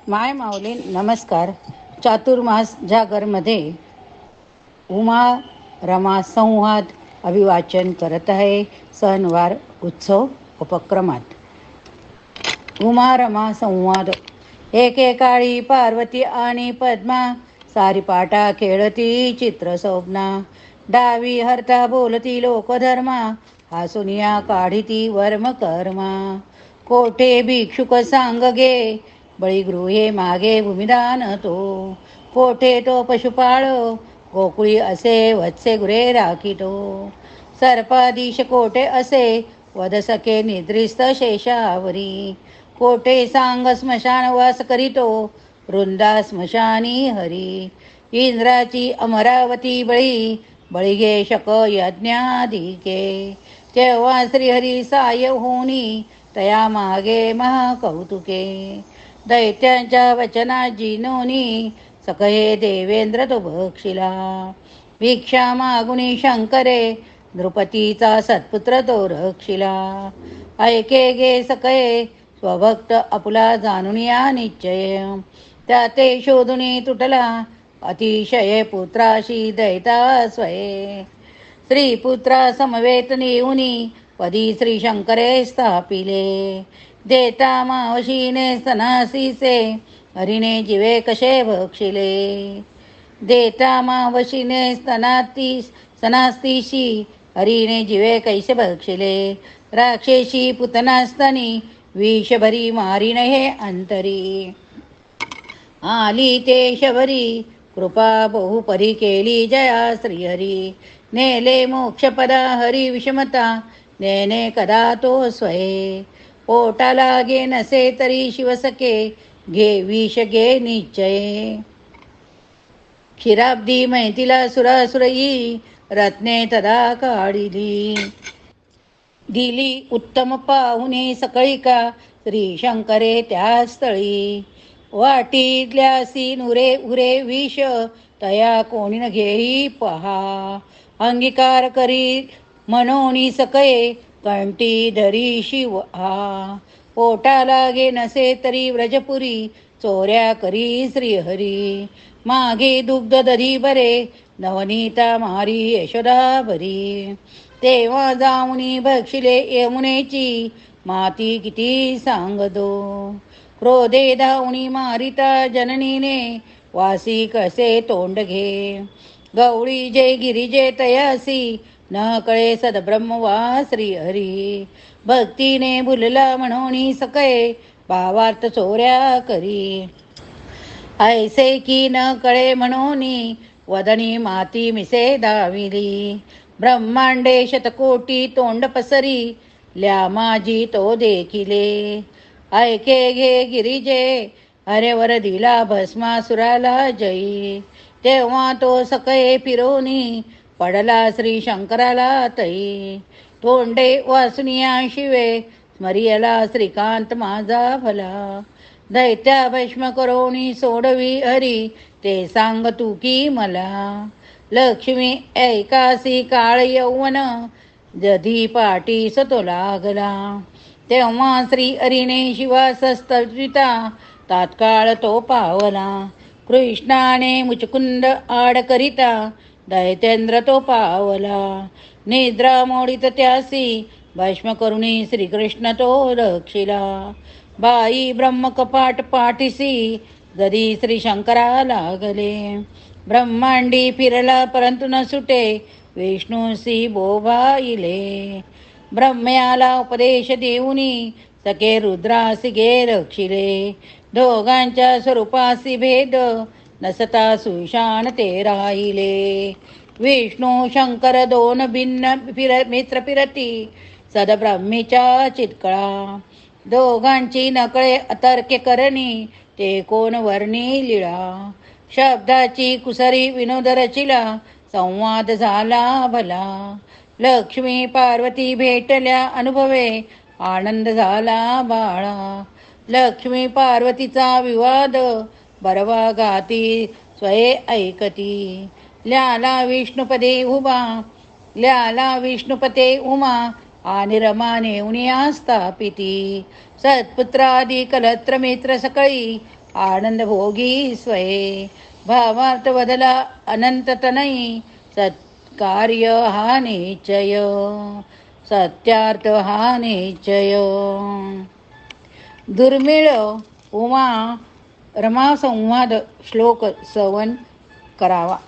माय माऊली नमस्कार. चातुर्मास जागरमध्ये उमा रमा संवाद अभिवाचन करत आहे. सणवार उत्सव उपक्रमात उमा रमा संवाद. एकेकाळी पार्वती आणि पद्मा सारीपाटा खेळती चित्र स्वप्ना. डावी हरता बोलती लोकधर्मा, हासुनिया काढिती वर्म कर्मा. कोठे भिक्षुक सांग गे, बळीगृहे मागे भूमिदान तो. कोठे तो पशुपाळ, गोकुळी असे वत्से गुरे राखितो. सर्पाधीश कोठे असे, वध सखे निद्रिस्त शेषावरी. कोठे सांग स्मशानवास करीतो, वृंदा स्मशानी हरी. इंद्राची अमरावती बळी, बळीगे शक यज्ञाधिके. तेव्हा श्रीहरी साय होनी, तया मागे महाकौतुके. दैत्यांच्या वचना जिनोनी, सकहे देवेंद्र तो बक्षिला. भिक्षा मागुनी शंकरे, नृपतीचा सत्पुत्र तो रक्षिला. ऐके गे सकये, स्वभक्त आपुला जाणुनिया निश्चय. त्या ते शोधुनी तुटला, अतिशय पुत्राशी दैता स्वये. श्रीपुत्रा समवेत नेऊनी, पदी श्री शंकरे स्थापिले. देता मावशीने स्तनासीसे, हरीने जीवे कसे भक्षिले. देता मावशीने सनास्तीशी, हरीने जीवे कैसे भक्षिले. राक्षसी पुतनास्तनी, विषभरी मारिन हे अंतरी. आली ते शबरी, कृपा बहुपरी केली जया श्रीहरी. नेले मोक्षपदा हरी विषमता, नेने कदा तो स्वये. पोटाला गे नसे तरी शिवसके, घे विष घे निश्चये. क्षीराब्दी मैथिला सुरासुरई, रत्ने तदा काढिली. दिली उत्तम पाहुणे सकळिका, श्री शंकरे त्या स्थळी. वाटीतल्यासी नुरे उरे विष, तया कोणी न घेई पहा. अंगीकार करी मनोनी सकये, कंठी धरी शिव हा. पोटाला गे नसे तरी व्रजपुरी, चोऱ्या करी श्रीहरी. मागे दुग्ध दधी बरे, नवनीता मारी यशोदा बरी. तेव्हा जाऊनी भक्षिले यमुनेची, माती किती सांगदो. क्रोधे धावणी मारिता जननीने, वासी कसे तोंड घे. गवळी जे गिरिजे तयासी, न कळे सदब्रह्म वा श्रीहरी. भक्तीने भुलला म्हणोनी सकये, भावार्थ चोऱ्या करी. ऐसे की न कळे म्हणोनी, वदनी माती मिसे दाविली. ब्रह्मांडे शतकोटी तोंड पसरी, ल्या माझी तो देखिले. ऐके घे गिरिजे, हरेवर दिला भस्मासुराला जयी. तेव्हा तो सकये फिरोनी, पडला श्री शंकराला तई. तोंडे वासुनिया शिवे, स्मरियला श्रीकांत माझा भला. दैत्या भस्म करोनी सोडवी हरी, ते सांग तू की मला. लक्ष्मी ऐकासी काळ यौवन, दधी पाटीस तो लागला. तेव्हा श्री हरीने शिवास स्तविता, तात्काळ तो पावला. कृष्णाने मुचकुंद आड करिता, दैतेंद्र तो पावला. निद्रा मोडित त्यासी, भस्म करुणी श्रीकृष्ण तो रक्षिला. बाई ब्रह्म कपाट पाठीसी, जरी श्री शंकरा लागले. ब्रह्मांडी फिरला परंतु न सुटे, विष्णूसी बोभाइले. ब्रह्म्याला उपदेश देऊनी, सखे रुद्रासी गे रक्षिले. दोघांच्या स्वरूपासी भेद, नसता सुशान ते राहिले. विष्णू शंकर दोन भिन्न मित्र फिरती, सदब्रह्मीच्या चितकळा. दोघांची नकळे अतर्क्य करणी, ते कोण वर्णी लीळा. शब्दाची कुसरी विनोद रचिला, संवाद झाला भला. लक्ष्मी पार्वती भेटल्या अनुभवे, आनंद झाला बाळा. लक्ष्मी पार्वतीचा विवाद, बरवा गाती स्वये ऐकती. ल्याला विष्णुपदे उभा, ल्याला विष्णुपते उमा, आणि रमा नेऊनिया स्थापिती. सत्पुत्रादी कलत्र मित्र सकळी, आनंद भोगी स्वये. भावार्थ बदला अनंत तनई, सत्कार्य हा निश्चय, सत्यार्थ हा निश्चय. दुर्मिळ उमा रमा संवाद श्लोक 7 करावा.